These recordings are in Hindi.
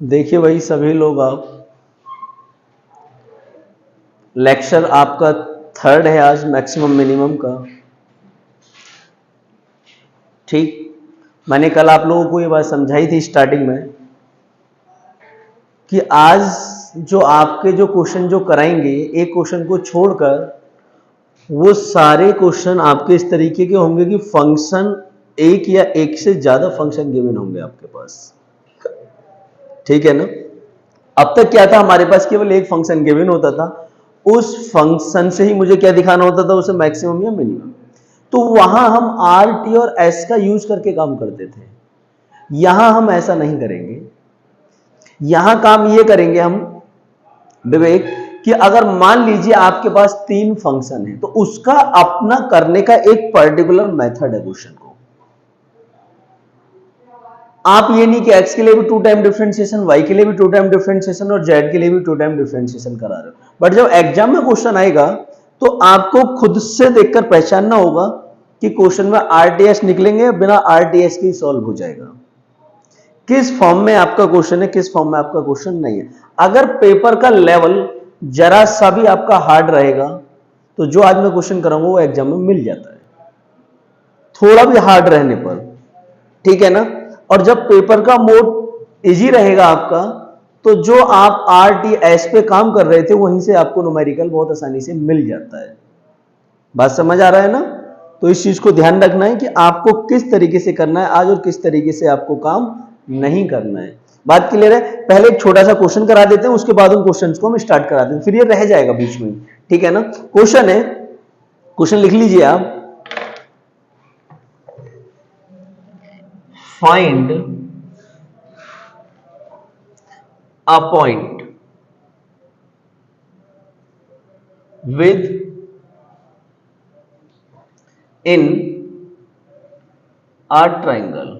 देखिए भाई सभी लोग, आप लेक्चर आपका थर्ड है आज मैक्सिमम मिनिमम का। ठीक, मैंने कल आप लोगों को ये बात समझाई थी स्टार्टिंग में कि आज जो आपके जो क्वेश्चन जो कराएंगे, एक क्वेश्चन को छोड़कर वो सारे क्वेश्चन आपके इस तरीके के होंगे कि फंक्शन एक या एक से ज्यादा फंक्शन गिवन होंगे आपके पास। ठीक है ना? अब तक क्या था, हमारे पास केवल एक फंक्शन गिवन होता था, उस फंक्शन से ही मुझे क्या दिखाना होता था, उसे मैक्सिमम या मिनिमम। तो वहां हम आर टी और एस का यूज करके काम करते थे। यहां हम ऐसा नहीं करेंगे। यहां काम ये करेंगे हम विवेक कि अगर मान लीजिए आपके पास 3 फंक्शन है तो उसका अपना करने का एक पर्टिकुलर मेथड है क्वेश्चन को। आप ये नहीं कि x के लिए भी 2 टाइम डिफरेंशिएशन, y के लिए भी 2 टाइम डिफरेंशिएशन और z के लिए भी 2 टाइम डिफरेंशिएशन करा रहे हो। बट जब एग्जाम में क्वेश्चन आएगा तो आपको खुद से देखकर पहचानना होगा कि क्वेश्चन में आरटीएस निकलेंगे, बिना आरटीएस के सॉल्व हो जाएगा। किस फॉर्म में आपका क्वेश्चन है, किस फॉर्म में आपका क्वेश्चन नहीं है। अगर पेपर का लेवल जरा सा भी आपका हार्ड रहेगा तो जो आज मैं क्वेश्चन कराऊंगा वो एग्जाम में मिल जाता है, थोड़ा भी हार्ड रहने पर। ठीक है ना? और जब पेपर का मोड इजी रहेगा आपका तो जो आप आरटीएस पे काम कर रहे थे वहीं से आपको न्यूमेरिकल बहुत आसानी से मिल जाता है। बात समझ आ रहा है ना? तो इस चीज को ध्यान रखना है कि आपको किस तरीके से करना है आज और किस तरीके से आपको काम नहीं करना है। बात क्लियर है? पहले एक छोटा सा क्वेश्चन करा देते हैं, उसके बाद उन क्वेश्चंस को हम स्टार्ट करा देते हैं, फिर ये रह जाएगा बीच में। ठीक है ना? क्वेश्चन है, क्वेश्चन लिख लीजिए आप। Find a point within a triangle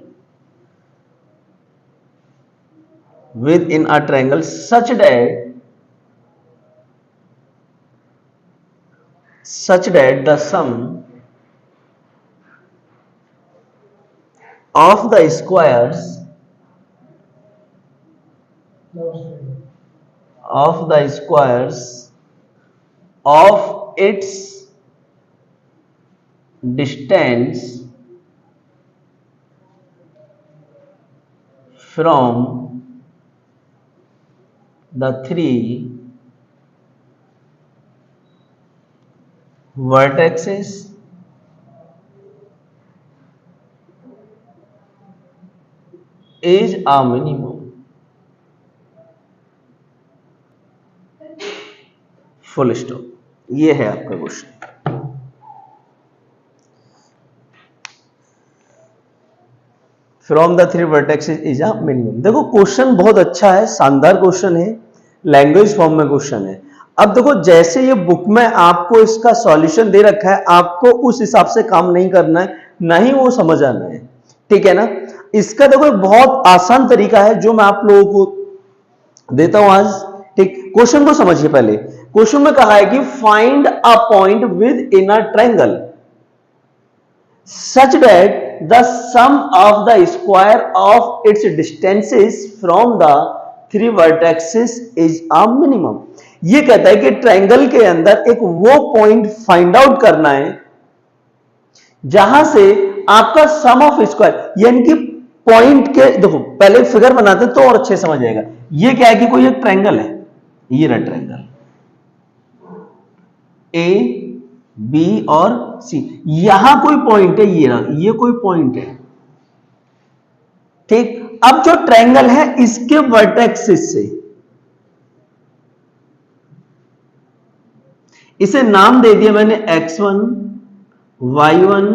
such that the sum of the squares of its distance from the 3 vertices is a minimum। Full stop. ये है आपका question. From the 3 vertexes is a minimum. देखो क्वेश्चन बहुत अच्छा है, शानदार क्वेश्चन है, लैंग्वेज फॉर्म में क्वेश्चन है। अब देखो जैसे ये बुक में आपको इसका सॉल्यूशन दे रखा है, आपको उस हिसाब से काम नहीं करना है, ना ही वो समझ आना है। ठीक है ना? इसका देखो एक बहुत आसान तरीका है जो मैं आप लोगों को देता हूं आज। ठीक, क्वेश्चन को समझिए। पहले क्वेश्चन में कहा है कि find a point with in a triangle such that the sum of the square of its distances from the 3 vertices is a minimum। ये कहता है कि ट्रायंगल के अंदर एक वो पॉइंट फाइंड आउट करना है जहां से आपका सम ऑफ स्क्वायर, यानी कि पॉइंट के, देखो पहले फिगर बनाते हैं तो और अच्छे समझ आएगा। ये क्या है कि कोई एक ट्रायंगल है, ये रहा ट्रायंगल ए बी और सी, यहां कोई पॉइंट है, ये कोई पॉइंट है। ठीक, अब जो ट्रायंगल है इसके वर्टेक्सिस से, इसे नाम दे दिया मैंने x1 y1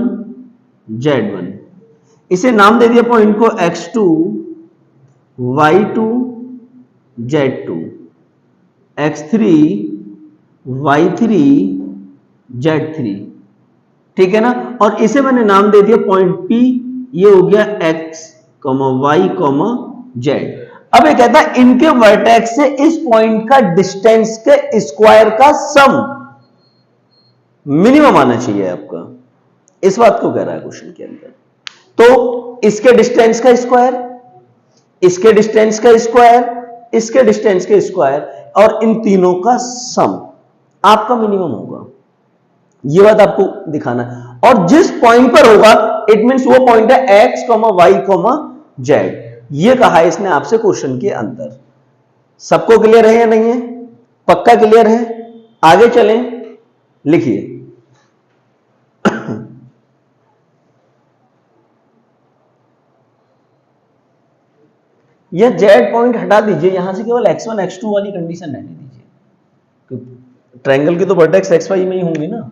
z1, इसे नाम दे दिया पॉइंट को x2 y2 z2, x3 y3 z3। ठीक है ना? और इसे मैंने नाम दे दिया पॉइंट P, ये हो गया x, y, z। अब ये कहता है इनके वर्टेक्स से इस पॉइंट का डिस्टेंस के स्क्वायर का सम मिनिमम आना चाहिए आपका, इस बात को कह रहा है क्वेश्चन के अंदर। तो इसके डिस्टेंस का स्क्वायर, इसके डिस्टेंस का स्क्वायर, इसके डिस्टेंस के स्क्वायर और इन तीनों का सम आपका मिनिमम होगा, ये बात आपको दिखाना है। और जिस पॉइंट पर होगा इट मींस वो पॉइंट है एक्स, वाई, जेड। ये कहा है इसने आपसे क्वेश्चन के अंदर। सबको क्लियर है या नहीं है? पक्का क्लियर है? आगे चलें, लिखिए। यह जेड पॉइंट हटा दीजिए, यहां से केवल x1 x2 वाली कंडीशन रहने दीजिए, ट्रायंगल की तो वर्टेक्स एक्स वाई में ही होंगी ना।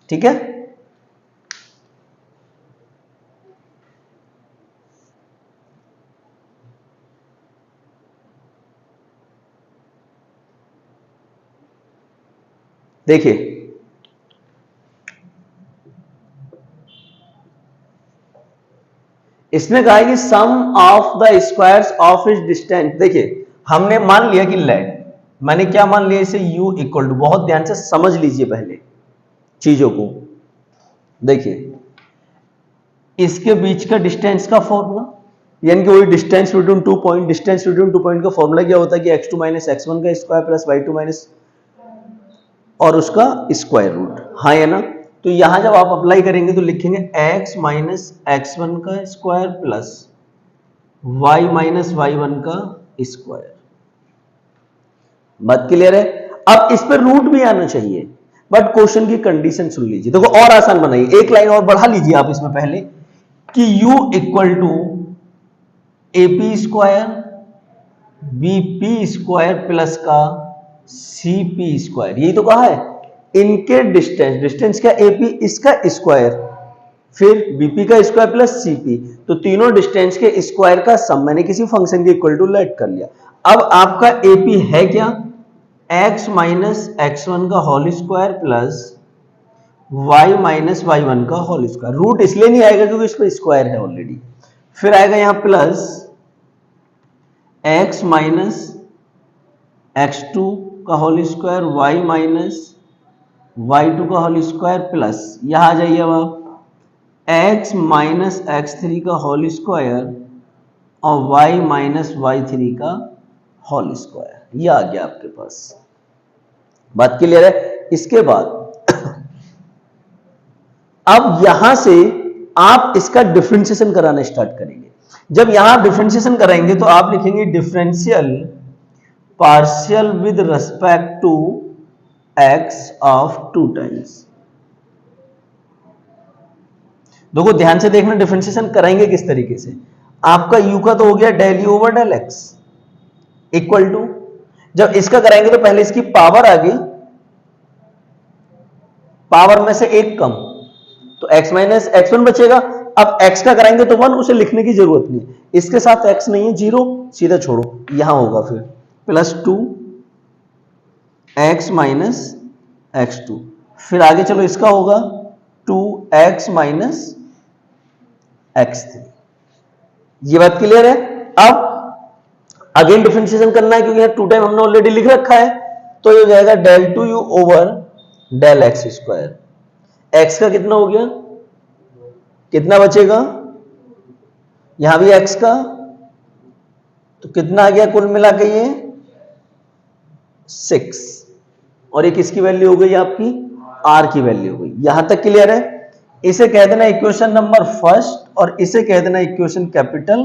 ठीक है, देखिए इसने कहा है कि sum of the squares of is distance. देखिए हमने मान लिया कि लेट, मैंने क्या मान लिया इसे u इक्वल टू, बहुत ध्यान से समझ लीजिए पहले चीजों को। देखिए इसके बीच का डिस्टेंस का फॉर्मूला, यानी कि वही distance between two point, distance between two point का फॉर्मूला क्या होता है कि x2 माइनस x1 का स्क्वायर प्लस y2 माइनस और उसका स्क्वायर रूट, हाँ है ना। तो यहां जब आप अप्लाई करेंगे तो लिखेंगे x माइनस x1 का square plus y minus y1 का स्क्वायर। बात क्लियर है? अब इस पर रूट भी आना चाहिए, बट क्वेश्चन की कंडीशन सुन लीजिए। देखो और आसान बनाइए, एक लाइन और बढ़ा लीजिए आप इसमें पहले कि u equal to AP square BP square plus का CP स्क्वायर, यही तो कहा है। इनके डिस्टेंस, डिस्टेंस क्या AP, इसका स्क्वायर फिर BP का स्क्वायर प्लस CP, तो तीनों डिस्टेंस के स्क्वायर का सम मैंने किसी फंक्शन के इक्वल टू लेट कर लिया। अब आपका AP है क्या, x माइनस x1 का whole square plus y minus y1 का होल स्क्वायर। रूट इसलिए नहीं आएगा क्योंकि इस पर स्क्वायर है ऑलरेडी। फिर आएगा यहां प्लस x माइनस x2 का whole square, y minus y2 का होल स्क्वायर प्लस, यहां आ जाइए अब आप x माइनस x3 का होल स्क्वायर और y माइनस y3 का होल स्क्वायर, ये आ गया आपके पास। बात क्लियर है? इसके बाद अब यहां से आप इसका डिफरेंशिएशन कराना स्टार्ट करेंगे। जब यहां डिफरेंशिएशन कराएंगे तो आप लिखेंगे differential partial with respect to x of 2 times. देखो ध्यान से देखना, डिफरेंशिएशन कराएंगे किस तरीके से। आपका u का तो हो गया del u over del x equal to, जब इसका कराएंगे तो पहले इसकी पावर आ गई, पावर में से एक कम तो x माइनस x1 बचेगा। अब x का कराएंगे तो 1, उसे लिखने की जरूरत नहीं, इसके साथ x नहीं है 0, सीधा छोड़ो, यहां होगा फिर प्लस 2 x माइनस x2। फिर आगे चलो इसका होगा 2x माइनस x3। ये बात क्लियर है? अब अगेन डिफरेंशिएशन करना है क्योंकि यहां 2 टाइम हमने ऑलरेडी लिख रखा है, तो ये हो जाएगा del 2u over del x square. x का कितना हो गया, कितना बचेगा, यहां भी x का, तो कितना आ गया कुल मिला के ये 6, और ये किसकी वैल्यू हो गई आपकी, r की वैल्यू हो गई। यहां तक क्लियर है? इसे कह देना इक्वेशन नंबर फर्स्ट और इसे कह देना इक्वेशन कैपिटल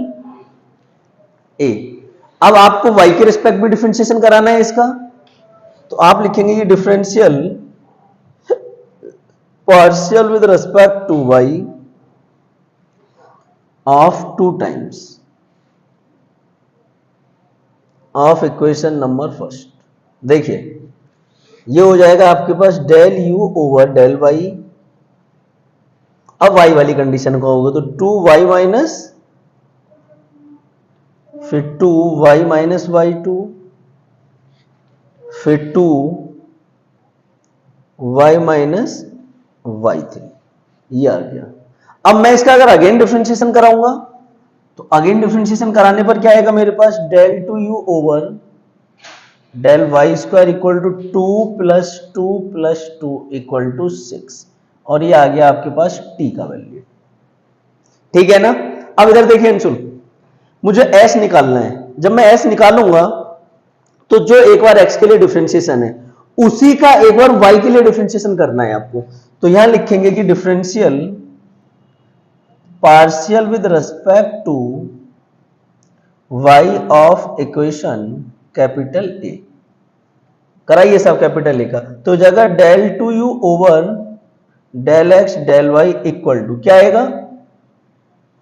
A। अब आपको y के रिस्पेक्ट में डिफरेंशिएशन कराना है इसका, तो आप लिखेंगे ये differential partial with respect to y of 2 times of equation number first. देखिए ये हो जाएगा आपके पास del u over del y। अब y वाली कंडीशन का होगा तो 2y माइनस, फिर 2y माइनस y2, फिर 2 y माइनस y3, ये आ गया। अब मैं इसका अगर अगेन डिफरेंशिएशन कराऊंगा तो अगेन डिफरेंशिएशन कराने पर क्या आएगा मेरे पास, del two u over del y square equal to 2 equal to 6, और ये आ गया आपके पास t का वैल्यू। ठीक है ना। अब इधर देखिए अंशुल, मुझे s निकालना है। जब मैं s निकालूंगा तो जो एक बार x के लिए डिफरेंशिएशन है उसी का एक बार y के लिए डिफरेंशिएशन करना है आपको। तो यहां लिखेंगे कि differential partial with respect to y of equation capital A, कराइए साहब कैपिटल A का। तो जगह del two u over del x del y equal to क्या आएगा,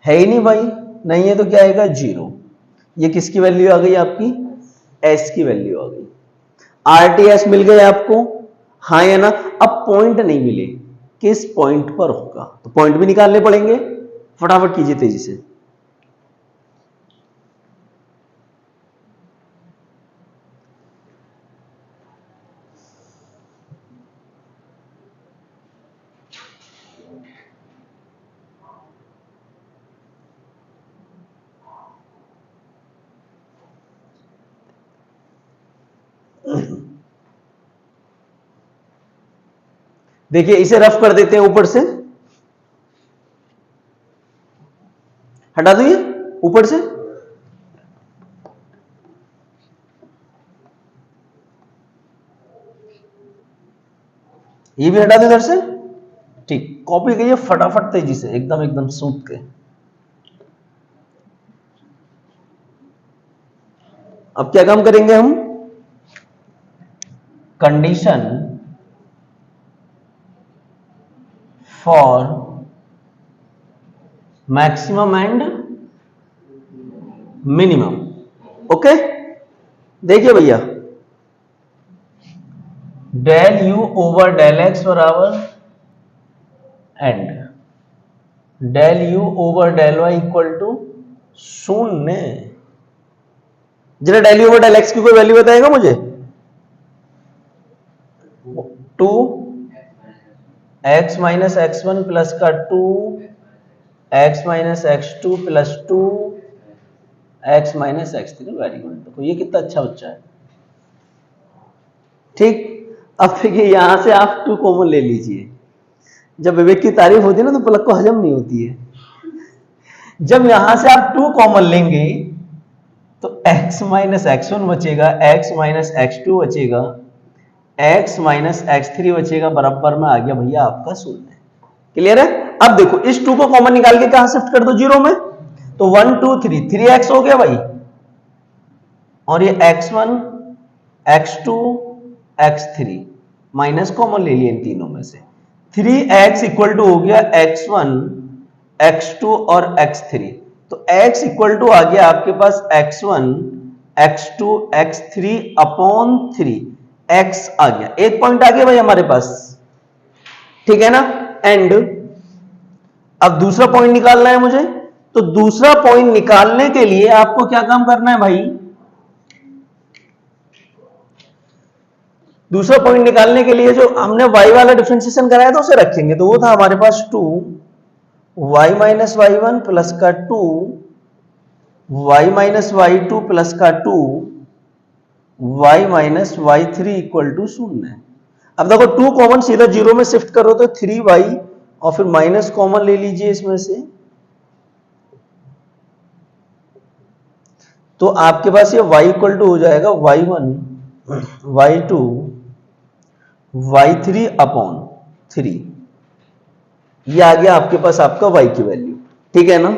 है ही नहीं भाई, नहीं है तो क्या आएगा 0। ये किसकी वैल्यू आ गई आपकी, s की वैल्यू आ गई। RTS मिल गए आपको, हाँ या ना। अब पॉइंट नहीं मिले, किस पॉइंट पर होगा, तो पॉइंट भी निकालने पड़ेंगे। फटाफट कीजिए तेजी से। देखिए इसे रफ कर देते हैं, ऊपर से हटा दो, ये ऊपर से ये भी हटा दो इधर से। ठीक, कॉपी कीजिए फटाफट तेजी से, एकदम एकदम सूत के। अब क्या काम करेंगे हम, condition for maximum and minimum. Okay, देखिए भैया, del u over del x बराबर and del u over del y equal to 0। जरा del u over del x की कोई वैल्यू बताएगा मुझे, 2 x माइनस x1 प्लस का 2 x minus x2 plus 2 x minus x3। Very good, देखो ये कितना अच्छा बच्चा है। ठीक, अब देखिए यहां से आप 2 कॉमन ले लीजिए। जब विवेक की तारीफ होती है ना तो पलक को हजम नहीं होती है। जब यहां से आप 2 कॉमन लेंगे तो x माइनस x1 बचेगा, x माइनस x2 बचेगा, x माइनस x3 बचेगा, बराबर में आ गया भैया आपका 0। क्लियर है। अब देखो इस 2 को कॉमन निकाल के कहां शिफ्ट कर दो, 0 में, तो 1 2 3 3x हो गया भाई, और ये x1 x2 x3 minus common ले लिए इन तीनों में से, 3x इक्वल टू हो गया x1 x2 और x3। तो x इक्वल टू आ गया आपके पास x1 x2 x3 upon 3, x आ गया, एक पॉइंट आ गया भाई हमारे पास। ठीक है ना। एंड अब दूसरा पॉइंट निकालना है मुझे, तो दूसरा पॉइंट निकालने के लिए आपको क्या काम करना है भाई, दूसरा पॉइंट निकालने के लिए जो हमने y वाला डिफरेंशिएशन कराया था उसे रखेंगे। तो वो था हमारे पास 2 y माइनस y1 प्लस का 2 y माइनस y2 प्लस का 2 y minus y3 equal to 0। अब देखो 2 कॉमन सीधा 0 में शिफ्ट करो तो 3y, और फिर माइनस कॉमन ले लीजिए इसमें से, तो आपके पास ये y इक्वल टू हो जाएगा y1 y2 y3 अपॉन 3। ये आ गया आपके पास आपका y की वैल्यू। ठीक है ना।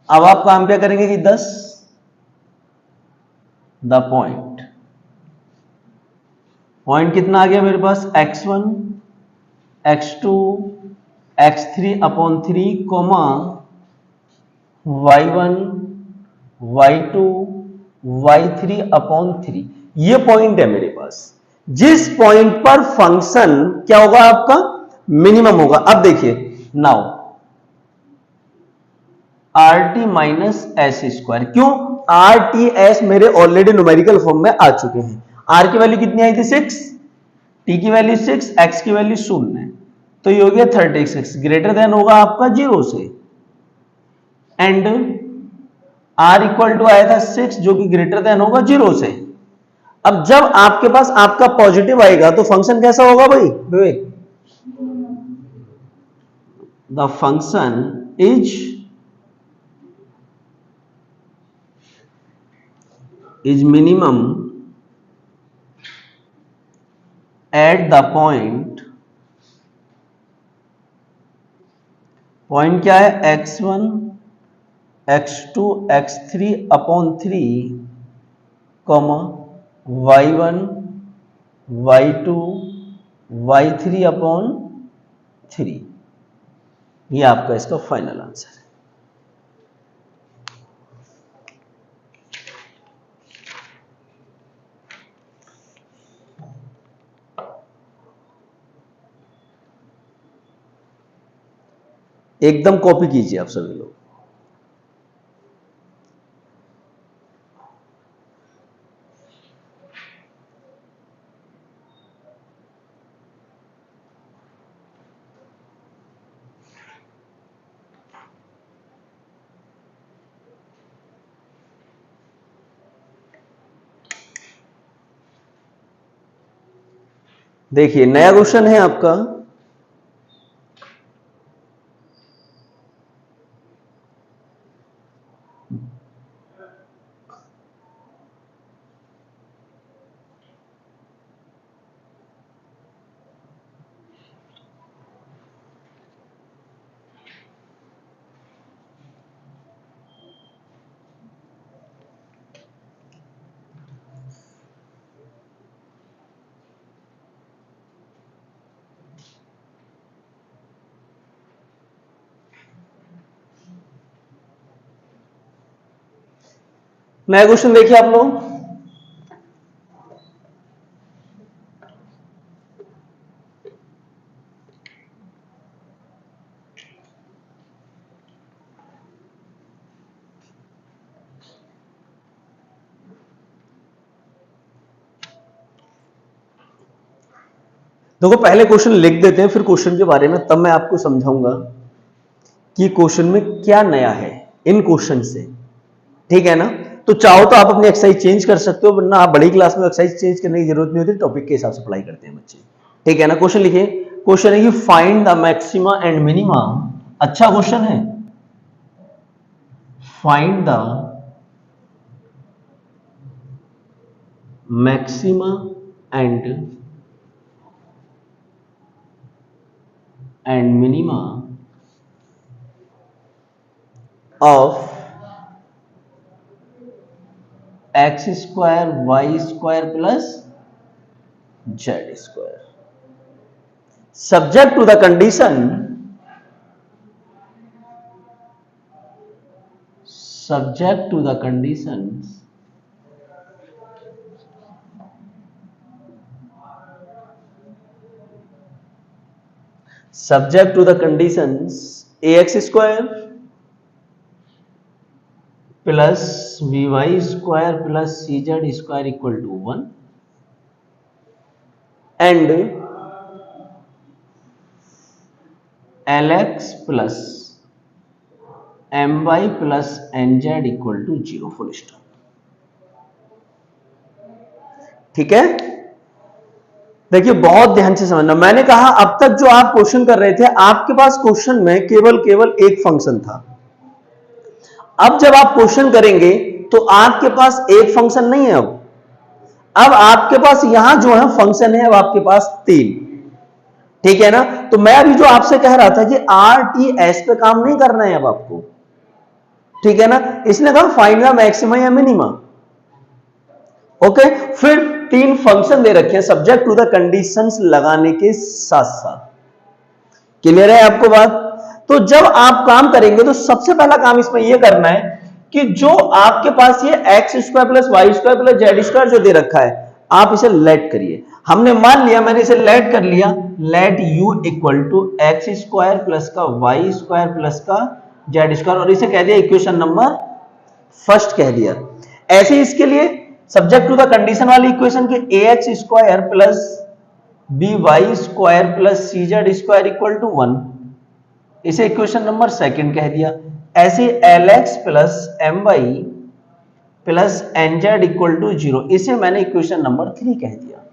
अब आप काम क्या करेंगे कि 10 द पॉइंट, पॉइंट कितना आ गया मेरे पास, x1 x2 x3 upon 3 coma y1 y2 y3 upon 3। ये पॉइंट है मेरे पास, जिस पॉइंट पर फंक्शन क्या होगा आपका, मिनिमम होगा। अब देखिए now R T minus S square. क्यों? आर टी एस मेरे ऑलरेडी न्यूमेरिकल फॉर्म में आ चुके हैं। आर की वैल्यू कितनी आई थी 6, टी की वैल्यू 6, एक्स की वैल्यू 0, तो ये हो गया 36, ग्रेटर देन होगा आपका 0 से, एंड आर इक्वल टू आया था 6 जो कि ग्रेटर देन होगा 0 से। अब जब आपके पास आपका पॉजिटिव आएगा तो फंक्शन कैसा होगा भाई Vivek? The function is minimum at the point क्या है? x1 x2 x3 upon 3 comma y1 y2 y3 upon 3। ये आपका इसका फाइनल आंसर है। एकदम कॉपी कीजिए आप सभी लोग। देखिए नया क्वेश्चन है आपका, नया क्वेश्चन देखिए आप लोग। देखो पहले क्वेश्चन लिख देते हैं, फिर क्वेश्चन के बारे में तब मैं आपको समझाऊंगा कि क्वेश्चन में क्या नया है इन क्वेश्चन से, ठीक है ना? तो चाहो तो आप अपनी एक्सरसाइज चेंज कर सकते हो, वरना आप बड़ी क्लास में एक्सरसाइज चेंज करने की जरूरत नहीं होती, टॉपिक के हिसाब से अप्लाई करते हैं बच्चे, ठीक है ना? क्वेश्चन लिखिए। क्वेश्चन है कि find the maxima and minima. अच्छा क्वेश्चन है। Find the maxima and minima of x square y square plus z square subject to the condition ax square plus vy square plus cz square equal to 1 and lx plus my plus nz equal to 0 full stop. ठीक है, देखिए बहुत ध्यान से समझना। मैंने कहा अब तक जो आप क्वेश्चन कर रहे थे आपके पास क्वेश्चन में केवल एक फंक्शन था। अब जब आप क्वेश्चन करेंगे तो आपके पास एक फंक्शन नहीं है, अब आपके पास यहां जो है फंक्शन है, अब आपके पास 3, ठीक है ना? तो मैं अभी जो आपसे कह रहा था कि RTS पे काम नहीं करना है अब आपको, ठीक है ना? इसने कहा फाइंड द मैक्सिमा या मिनिमा। ओके, फिर 3 फंक्शन दे रखे हैं सब्जेक्ट टू द कंडीशंस लगाने के साथ साथ। क्लियर है आपको बात? तो जब आप काम करेंगे तो सबसे पहला काम इसमें यह करना है कि जो आपके पास ये x square plus y square plus z square जो दे रखा है आप इसे लेट करिए। हमने मान लिया, मैंने इसे लेट कर लिया, let u equal to x square plus का वाई स्क्वायर प्लस का जेड स्क्वायर, और इसे कह दिया इक्वेशन नंबर फर्स्ट कह दिया। ऐसे इसके लिए सब्जेक्ट टू द कंडीशन वाली इक्वेशन के a x square plus b y square plus c z square equal to 1, इसे इक्वेशन नंबर सेकंड कह दिया। ऐसे l x plus m y plus n z equal to 0, इसे मैंने इक्वेशन नंबर 3 कह दिया।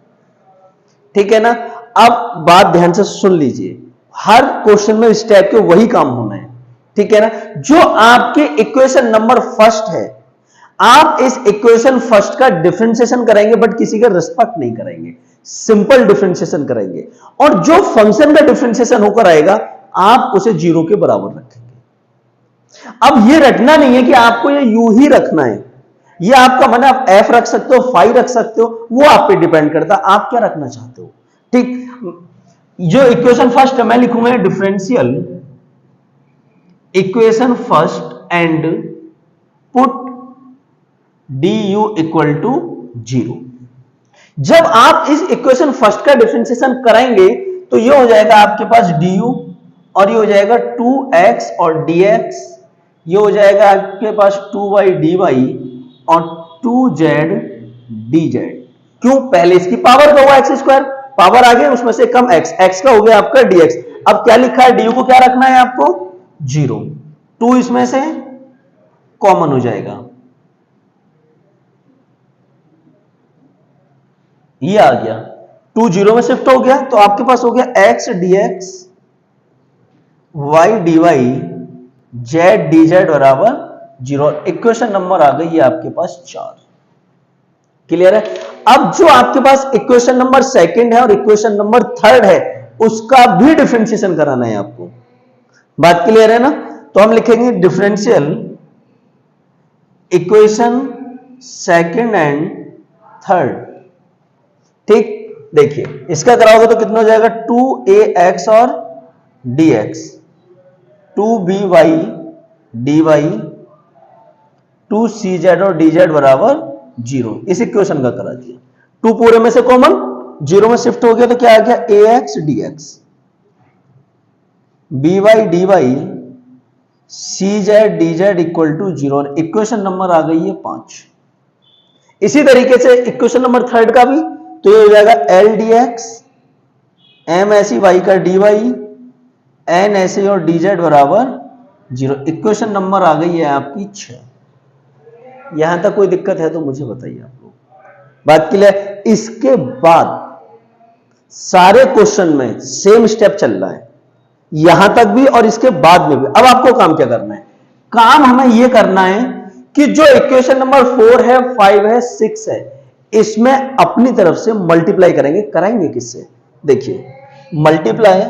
ठीक है ना। अब बात ध्यान से सुन लीजिए, हर क्वेश्चन में इस टाइप के वही काम होना है। ठीक है ना। जो आपके इक्वेशन नंबर फर्स्ट है, आप इस इक्वेशन फर्स्ट का डिफरेंशिएशन करेंगे, बट किसी का रिस्पेक्ट नहीं करेंगे, सिंपल डिफरेंशिएशन करेंगे, और जो फंक्शन का डिफरेंशिएशन होकर आएगा आप उसे 0 के बराबर रखेंगे। अब ये रखना नहीं है कि आपको ये यू ही रखना है, ये आपका मन है, आप एफ रख सकते हो, फाई रख सकते हो, वो आप पे डिपेंड करता है आप क्या रखना चाहते हो। ठीक, जो इक्वेशन फर्स्ट है मैं लिखूंगा differential equation first and put d u equal to 0। जब आप इस इक्वेशन फर्स्ट का डिफरेंशिएशन करेंगे तो ये हो जाएगा आपके पास डी यू, और ये हो जाएगा 2x और dx, ये हो जाएगा आपके पास 2y dy और 2z dz। क्यों? पहले इसकी पावर का हुआ एक्स स्क्वायर, पावर आ गया उसमें से कम x, x का हो गया आपका dx। अब क्या लिखा है, du को क्या रखना है आपको 0, 2 इसमें से कॉमन हो जाएगा, ये आ गया, 2 0 में शिफ्ट हो गया, तो आपके पास हो गया x dx y dy z dz बराबर 0। इक्वेशन नंबर आ गई है आपके पास 4। क्लियर है। अब जो आपके पास इक्वेशन नंबर सेकंड है और इक्वेशन नंबर थर्ड है, उसका भी डिफरेंशिएशन कराना है आपको। बात क्लियर है ना। तो हम लिखेंगे differential equation second and third. ठीक, देखिए इसका कराओगे तो कितना हो जाएगा, 2ax और dx, 2by dy, 2cz और dz बराबर 0, इस इक्वेशन का करा दिया। 2 पूरे में से कॉमन, 0 में शिफ्ट हो गया तो क्या आ गया, ax dx, by dy, cz dz equal to 0, और इक्वेशन नंबर आ गई है 5। इसी तरीके से इक्वेशन नंबर थर्ड का भी, तो ये हो जाएगा l dx, m ऐसी y का dy, n ऐसे और dz बराबर 0। इक्वेशन नंबर आ गई है आपकी 6। यहां तक कोई दिक्कत है तो मुझे बताइए आप लोग। बात क्लियर। इसके बाद सारे क्वेश्चन में सेम स्टेप चल रहा है, यहां तक भी और इसके बाद में भी। अब आपको काम क्या करना है, काम हमें यह करना है कि जो इक्वेशन नंबर 4 है, 5 है, 6 है, इसमें अपनी तरफ से मल्टीप्लाई करेंगे। कराएंगे किससे, देखिए मल्टीप्लाई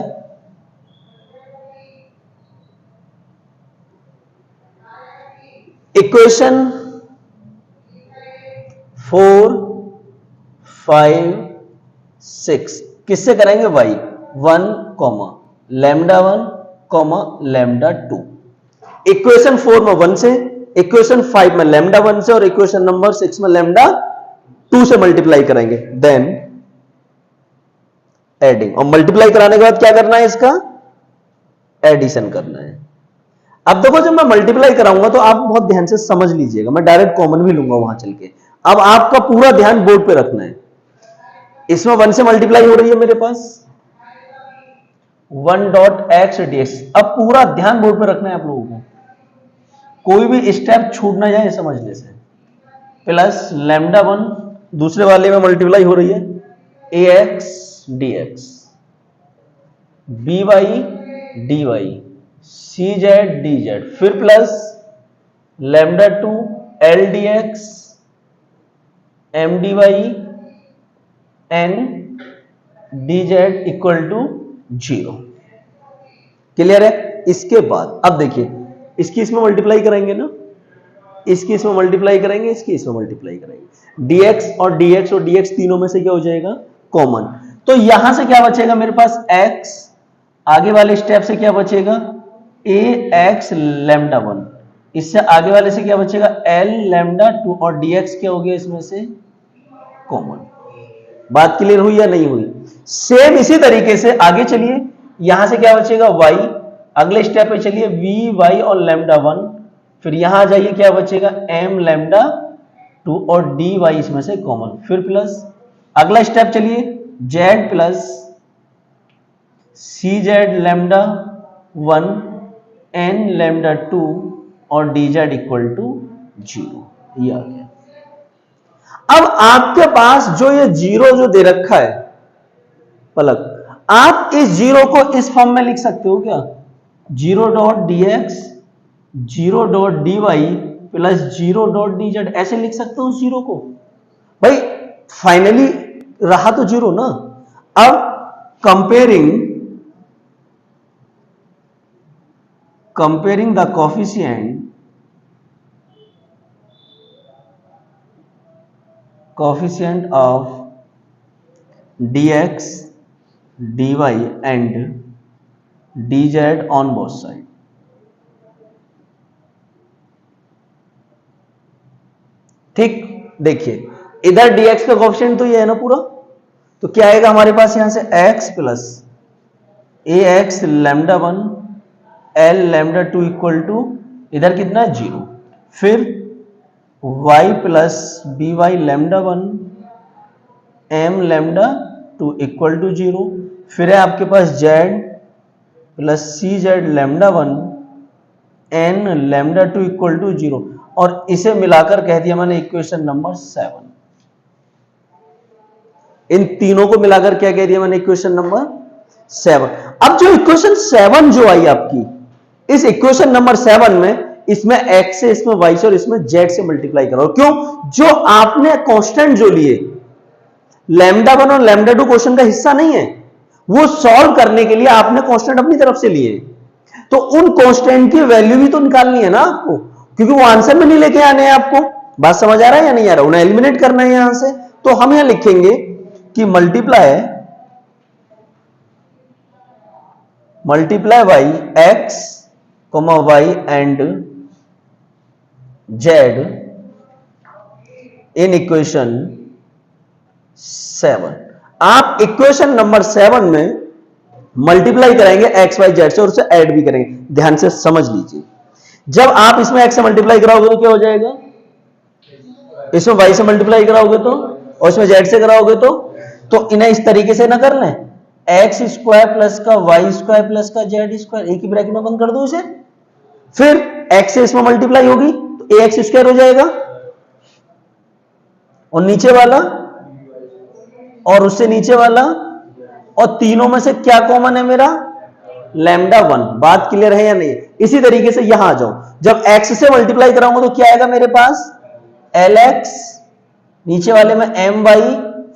इक्वेशन 4, 5, 6 किससे करेंगे, y 1, लैम्डा 1, लैम्डा 2। इक्वेशन 4 में 1 से, इक्वेशन 5 में लैम्डा 1 से, और इक्वेशन नंबर 6 में लैम्डा 2 से मल्टीप्लाई करेंगे, देन एडिंग। और मल्टीप्लाई कराने के बाद क्या करना है, इसका एडिशन करना है। अब देखो जब मैं मल्टीप्लाई कराऊंगा तो आप बहुत ध्यान से समझ लीजिएगा, मैं डायरेक्ट कॉमन भी लूंगा वहां चल के। अब आपका पूरा ध्यान बोर्ड पे रखना है। इसमें 1 से मल्टीप्लाई हो रही है मेरे पास 1.x dx। अब पूरा ध्यान बोर्ड पे रखना है आप लोगों को, कोई भी स्टेप छूट ना जाए समझने से। प्लस लैम्डा 1 दूसरे वाले में मल्टीप्लाई हो रही है ax dx, by dy, cz dz, फिर plus lambda 2 l dx, m dy, n dz equal to 0। Clear है। इसके बाद अब देखिए इसकी इसमें मल्टीप्लाई करेंगे ना, इसकी इसमें मल्टीप्लाई करेंगे, इसकी इसमें मल्टीप्लाई करेंगे, dx और dx तीनों में से क्या हो जाएगा, कॉमन। तो यहां से क्या बचेगा मेरे पास x, आगे वाले स्टेप से क्या बचेगा ax लैम्डा 1, इससे आगे वाले से क्या बचेगा l लैम्डा 2, और dx क्या हो गया इसमें से कॉमन। बात क्लियर हुई या नहीं हुई। सेम इसी तरीके से आगे चलिए, यहां से क्या बचेगा y, अगले स्टेप पे चलिए, वी वाई और लैम्डा 1, फिर यहां आ जाइए, क्या बचेगा, एम लैम्डा 2 और डी वाई इसमें से कॉमन, फिर प्लस अगला स्टेप चलिए, Z plus c z lambda 1 n lambda 2 और डी जेड इक्वल टू 0, ये आ गया। अब आपके पास जो ये जीरो जो दे रखा है पलक, आप इस जीरो को इस फॉर्म में लिख सकते हो क्या, 0.dx 0.dy प्लस 0.dz, ऐसे लिख सकते हो जीरो को। भाई फाइनली रहा तो जीरो ना। अब comparing the coefficient of dx dy and dz on both side, ठीक, देखिए इधर dx का कोएफिशिएंट तो ये है ना पूरा, तो क्या आएगा हमारे पास यहां से x plus a x lambda 1 l lambda 2 equal to इधर कितना 0, फिर y plus b y lambda 1 m lambda 2 equal to 0, फिर है आपके पास z plus c z lambda 1 n lambda 2 equal to 0, और इसे मिलाकर कह दिया मैंने इक्वेशन नंबर 7। इन तीनों को मिलाकर क्या कह दिया मैंने, इक्वेशन नंबर 7। अब जो इक्वेशन 7 जो आई आपकी, इस इक्वेशन नंबर 7 में इसमें x से, इसमें y से और इसमें z से मल्टीप्लाई करो। क्यों, जो आपने कांस्टेंट जो लिए लैम्डा 1 और लैम्डा 2 क्वेश्चन का हिस्सा नहीं है, वो सॉल्व करने के लिए आपने कांस्टेंट अपनी तरफ से लिए, तो उन कांस्टेंट की वैल्यू भी तो निकालनी है ना आपको, क्योंकि वो आंसर में नहीं लेके आने हैं आपको। बात समझ आ रहा है या नहीं आ रहा, उन्हें एलिमिनेट करना है यहां से। तो हम यहां लिखेंगे कि multiply by x, y and z in equation 7। आप इक्वेशन नंबर 7 में मल्टीप्लाई करेंगे x y z से और उसे ऐड भी करेंगे। ध्यान से समझ लीजिए, जब आप इसमें x से मल्टीप्लाई कराओगे तो क्या हो जाएगा, इसमें y से मल्टीप्लाई कराओगे तो, और इसमें z से कराओगे तो इन्हें इस तरीके से ना कर लें, एक्स स्क्वायर प्लस का वाई स्क्वायर प्लस का जेड स्क्वायर, एक ही ब्रैकेट में बंद कर दो इसे, फिर x से इसमें मल्टीप्लाई होगी तो ax स्क्वायर हो जाएगा, और नीचे वाला और उससे नीचे वाला, और तीनों में से क्या कॉमन है मेरा, लैम्डा 1। बात क्लियर है या नहीं। इसी तरीके से यहां आ जाओ, जब x से मल्टीप्लाई कराऊंगा तो क्या आएगा मेरे पास, lx, नीचे वाले में my,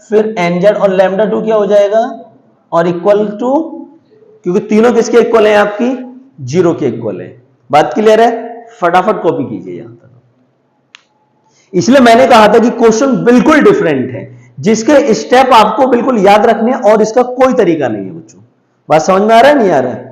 फिर nz, और लैम्डा 2 क्या हो जाएगा, और इक्वल टू, क्योंकि तीनों किसके इक्वल हैं आपकी, 0 के इक्वल है। बात क्लियर है, फटाफट कॉपी कीजिए यहां तक। इसलिए मैंने कहा था कि क्वेश्चन बिल्कुल डिफरेंट है, जिसके स्टेप आपको बिल्कुल याद रखने हैं, और इसका कोई तरीका नहीं है बच्चों। बात समझ में आ रहा है नहीं आ रहा है।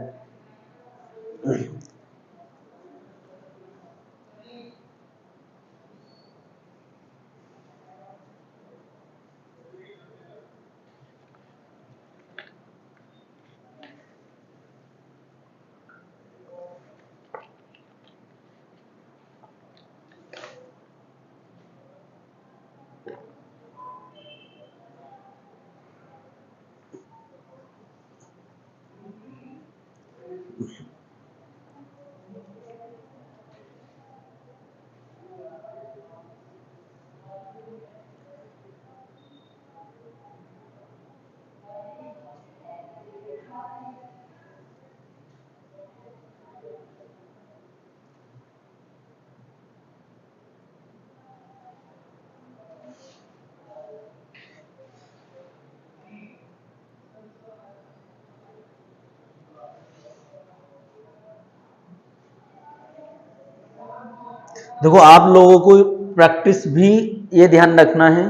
देखो आप लोगों को प्रैक्टिस भी ये ध्यान रखना है,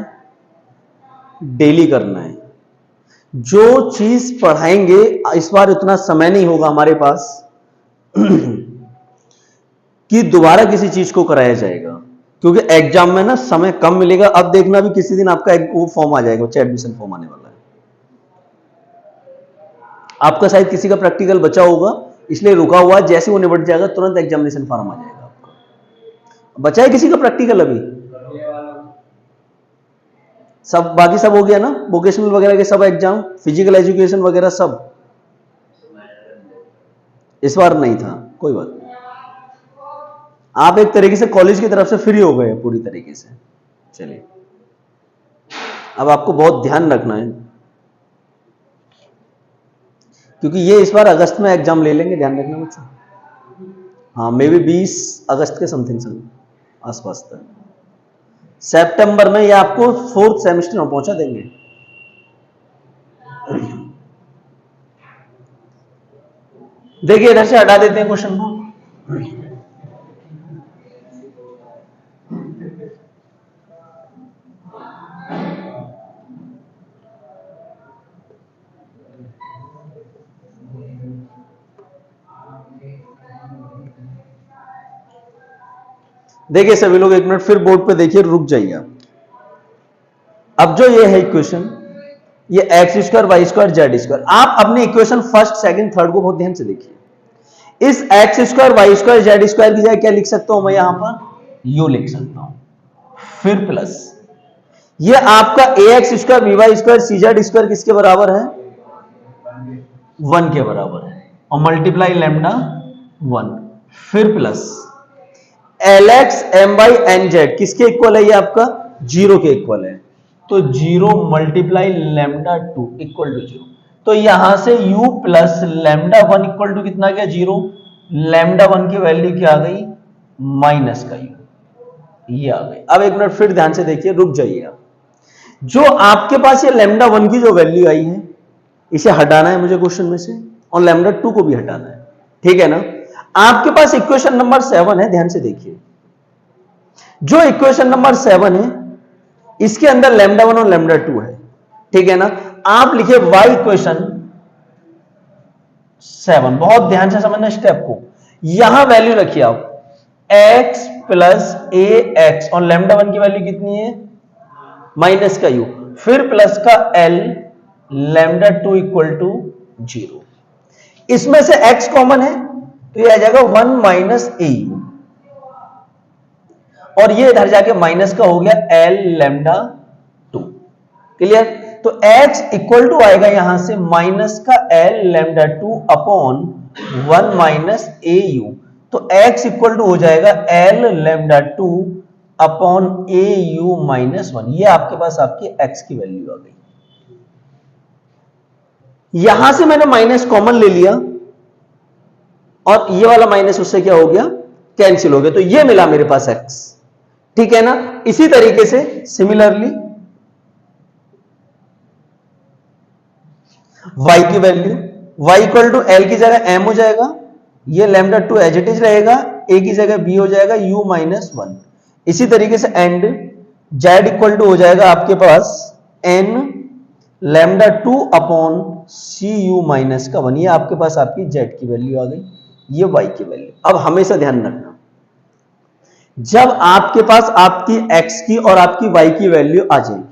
डेली करना है। जो चीज पढ़ाएंगे, इस बार इतना समय नहीं होगा हमारे पास कि दोबारा किसी चीज को कराया जाएगा, क्योंकि एग्जाम में ना समय कम मिलेगा। अब देखना भी किसी दिन आपका वो फॉर्म आ जाएगा, एडमिशन फॉर्म आने वाला है आपका, शायद किसी का प्रैक्टिकल बचा होगा इसलिए रुका हुआ, जैसे वो निबट जाएगा तुरंत एग्जामिनेशन फॉर्म आ जाएगा आपका। बचा है किसी का प्रैक्टिकल अभी? सब बाकी सब हो गया ना, वोकेशनल वगैरह के सब एग्जाम, फिजिकल एजुकेशन वगैरह सब इस बार नहीं था, कोई बात नहीं। आप एक तरीके से कॉलेज की तरफ से फ्री हो गए पूरी तरीके से। चलिए, अब आपको बहुत ध्यान रखना है, क्योंकि ये इस बार अगस्त में एग्जाम ले लेंगे, ध्यान रखना बच्चों। हाँ, मे बी 20 अगस्त के समथिंग आसपास तक, सितंबर में ये आपको 4th सेमेस्टर में पहुंचा देंगे। देखिए इधर से हटा देते हैं क्वेश्चन को। देखिए सभी लोग एक मिनट फिर बोर्ड पे देखिए, रुक जाइए आप। अब जो ये है इक्वेशन, ये x square y square z square, आप अपने इक्वेशन फर्स्ट सेकंड थर्ड को बहुत ध्यान से देखिए। इस x square y square z square की जगह क्या लिख सकता हूं मैं? यहां पर यू लिख सकता हूं, फिर प्लस ये आपका a x square b y square c z square किसके बराबर है? 1 के बराबर है, और मल्टीप्लाई लैम्डा 1, फिर plus l x m by n z किसके इक्वल है? ये आपका 0 के इक्वल है, तो 0 मल्टीप्लाई लैम्डा 2 इक्वल टू 0। तो यहां से u plus lambda 1 equal to कितना गया? 0। लैम्डा 1 की वैल्यू क्या आ गई? माइनस का u, ये आ गई। अब एक मिनट फिर ध्यान से देखिए, रुक जाइए आप। जो आपके पास ये लैम्डा 1 की जो वैल्यू आई है, इसे हटाना है मुझे क्वेश्चन में से, और लैम्डा 2 को भी हटाना है, ठीक है ना? आपके पास इक्वेशन नंबर 7 है, ध्यान से देखिए। जो इक्वेशन नंबर 7 है, इसके अंदर लैम्डा 1 और लैम्डा 2 है, ठीक है ना? आप लिखे y इक्वेशन 7, बहुत ध्यान से समझना स्टेप को। यहां वैल्यू रखिए आप x प्लस ए एक्स, और लैम्डा 1 की वैल्यू कितनी है? माइनस का u, फिर प्लस का l, लैम्डा 2 इक्वल टू 0। इसमें से x कॉमन है, तो ये आ जाएगा 1 माइनस ए यू, और ये इधर जाके माइनस का हो गया l लैम्डा 2। क्लियर? तो x इक्वल टू आएगा यहां से माइनस का l lambda 2 upon 1 minus A you, तो x इक्वल टू हो जाएगा l लैम्डा 2 अपॉन ए यू माइनस 1। ये आपके पास आपकी x की वैल्यू आ गई। यहां से मैंने माइनस कॉमन ले लिया, और ये वाला माइनस उससे क्या हो गया? कैंसिल हो गया, तो ये मिला मेरे पास x, ठीक है ना? इसी तरीके से सिमिलरली y की value, y equal to l की जगह m हो जाएगा, ये लैम्डा 2 एज इट इज रहेगा, a की जगह b हो जाएगा u माइनस 1। इसी तरीके से एंड z इक्वल टू हो जाएगा आपके पास n lambda 2 upon c u minus का 1। ये आपके पास आपकी z की वैल्यू आ गई, ये y की वैल्यू। अब हमेशा ध्यान रखना, जब आपके पास आपकी x की और आपकी y की वैल्यू आ जाएगी,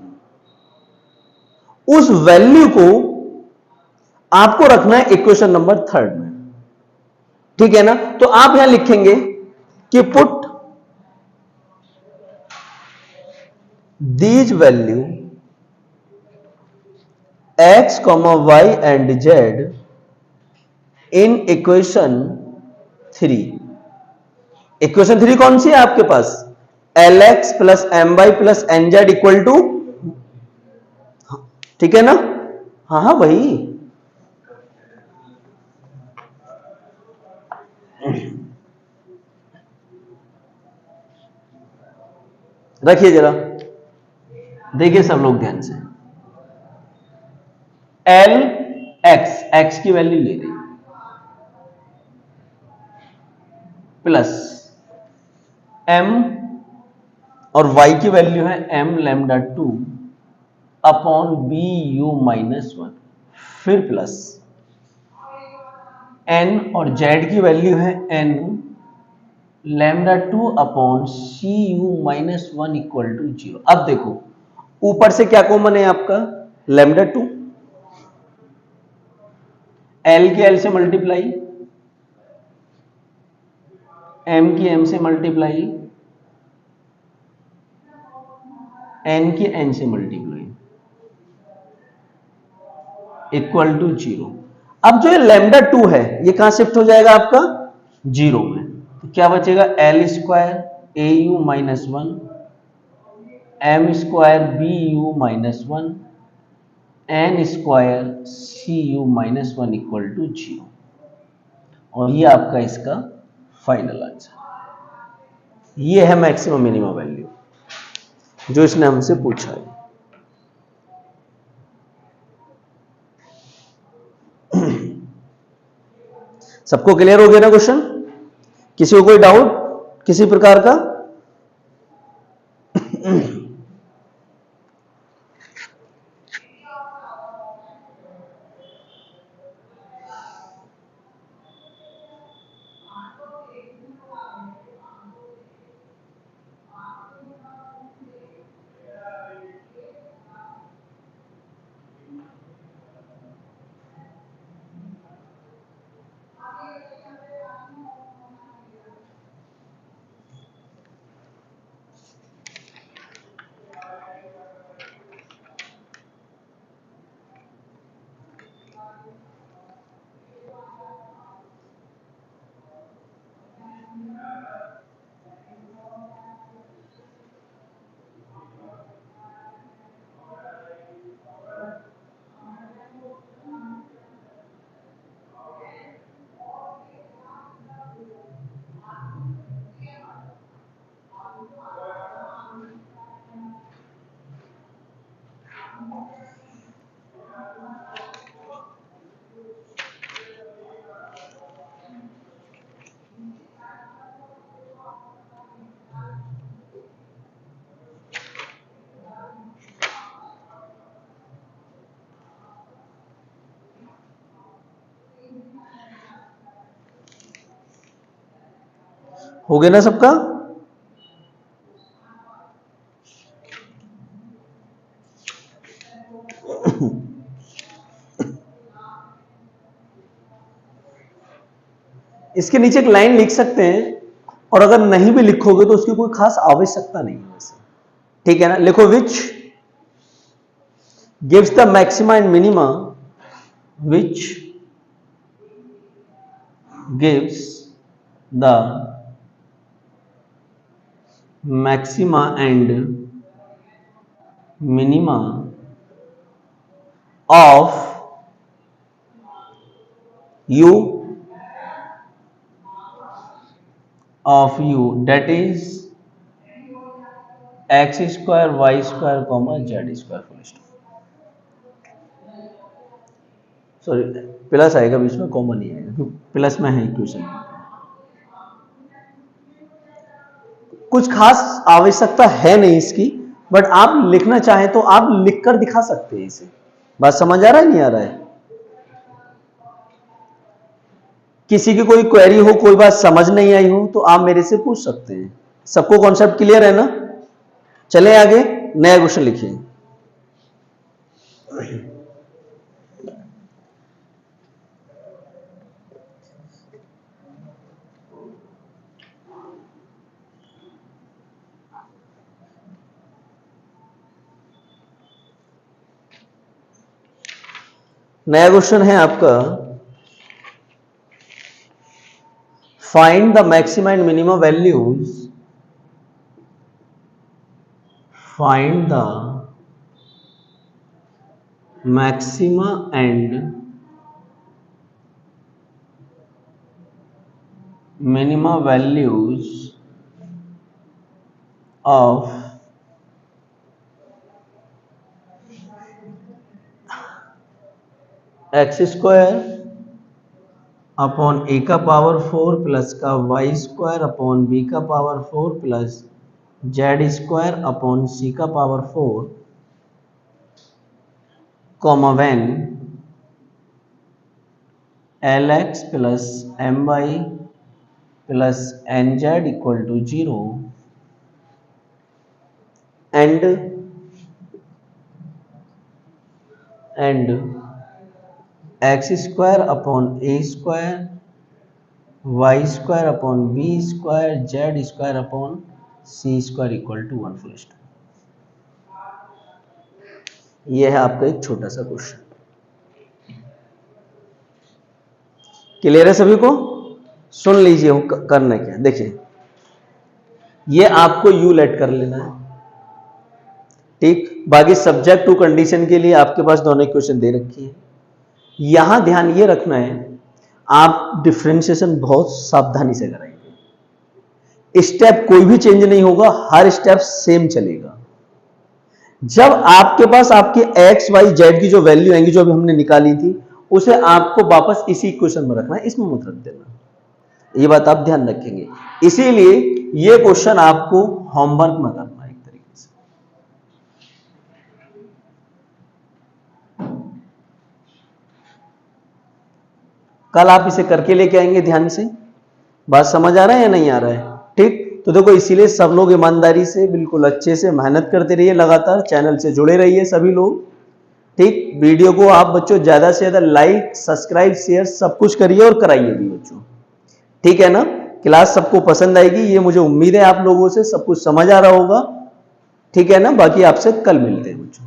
उस वैल्यू को आपको रखना है इक्वेशन नंबर 3 में, ठीक है ना? तो आप यहां लिखेंगे कि put these value x, y and z in equation 3। Equation 3 कौन सी है आपके पास? L x plus m y plus n z equal to, ठीक है ना? हाँ हाँ वही। रखिए जरा, देखिए सब लोग ध्यान से। एल एक्स, एक्स की वैल्यू ले रही, प्लस एम, और y की वैल्यू है m lambda 2 upon b u minus 1, फिर प्लस n, और z की वैल्यू है n lambda 2 upon c u minus 1 equal to 0। अब देखो ऊपर से क्या कॉमन है आपका? लैम्डा 2, l के l से मल्टीप्लाई, m की m से मल्टीप्लाई, n की n से मल्टीप्लाई इक्वल टू 0। अब जो ये लैम्डा 2 है ये कहां शिफ्ट हो जाएगा आपका 0 में, तो क्या बचेगा l square a u minus one m square b u minus one n square c u minus one equal to 0। और ये आपका इसका फाइनल आंसर। ये है मैक्सिमम मिनिमम वैल्यू जो इसने हमसे पूछा है। सबको क्लियर हो गया ना क्वेश्चन? किसी को कोई डाउट किसी प्रकार का? हो गया ना सबका? इसके नीचे एक लाइन लिख सकते हैं, और अगर नहीं भी लिखोगे तो उसकी कोई खास आवश्यकता नहीं है वैसे, ठीक है ना? लिखो which gives the maxima and minima, which gives the maxima and minima of u that is x square y square comma z square full stop. Sorry, plus आएगा बीच में, कॉमन नहीं आएगा क्योंकि प्लस में है इक्वेशन। कुछ खास आवश्यकता है नहीं इसकी, बट आप लिखना चाहें तो आप लिखकर दिखा सकते हैं इसे। बात समझ आ रहा है नहीं आ रहा है? किसी की कोई क्वेरी हो, कोई बात समझ नहीं आई हो तो आप मेरे से पूछ सकते हैं। सबको कॉन्सेप्ट क्लियर है ना? चले आगे, नया क्वेश्चन लिखिए। नया क्वेश्चन है आपका, find the maxima and minimum values, find the maxima and minima values of x square upon a का पावर 4 प्लस का वाई स्क्वायर अपॉन बी का power 4 plus z square upon c का power 4, comma when l x plus m y plus n z equal to 0 and x square upon a square y square upon b square z square upon c square equal to 1/2। यह है आपका एक छोटा सा क्वेश्चन। क्लियर है सभी को? सुन लीजिए करना क्या, देखिए ये आपको यू लेट कर लेना है, ठीक। बाकी सब्जेक्ट टू कंडीशन के लिए आपके पास दोनों इक्वेशन दे रखी है। यहां ध्यान ये रखना है, आप डिफरेंशिएशन बहुत सावधानी से कराएंगे, स्टेप कोई भी चेंज नहीं होगा, हर स्टेप सेम चलेगा। जब आपके पास आपके एक्स वाई जेड की जो वैल्यू आएंगी, जो अभी हमने निकाली थी, उसे आपको वापस इसी इक्वेशन में रखना है, इसमें मत रख देना। ये बात आप ध्यान रखेंगे। इसीलिए ये क्वेश्चन आपको होमवर्क में करना है एक तरीके से। कल आप इसे करके लेके आएंगे ध्यान से। बात समझ आ रहा है या नहीं आ रहा है? ठीक। तो देखो, इसीलिए सब लोग ईमानदारी से बिल्कुल अच्छे से मेहनत करते रहिए, लगातार चैनल से जुड़े रहिए सभी लोग, ठीक। वीडियो को आप बच्चों ज्यादा से ज्यादा लाइक सब्सक्राइब शेयर सब कुछ करिए और कराइए भी बच्चों, ठीक है ना। क्लास सबको पसंद आएगी, ये मुझे उम्मीद है। आप लोगों से सब कुछ समझ आ रहा होगा, ठीक है ना। बाकी आपसे कल मिलते हैं बच्चों।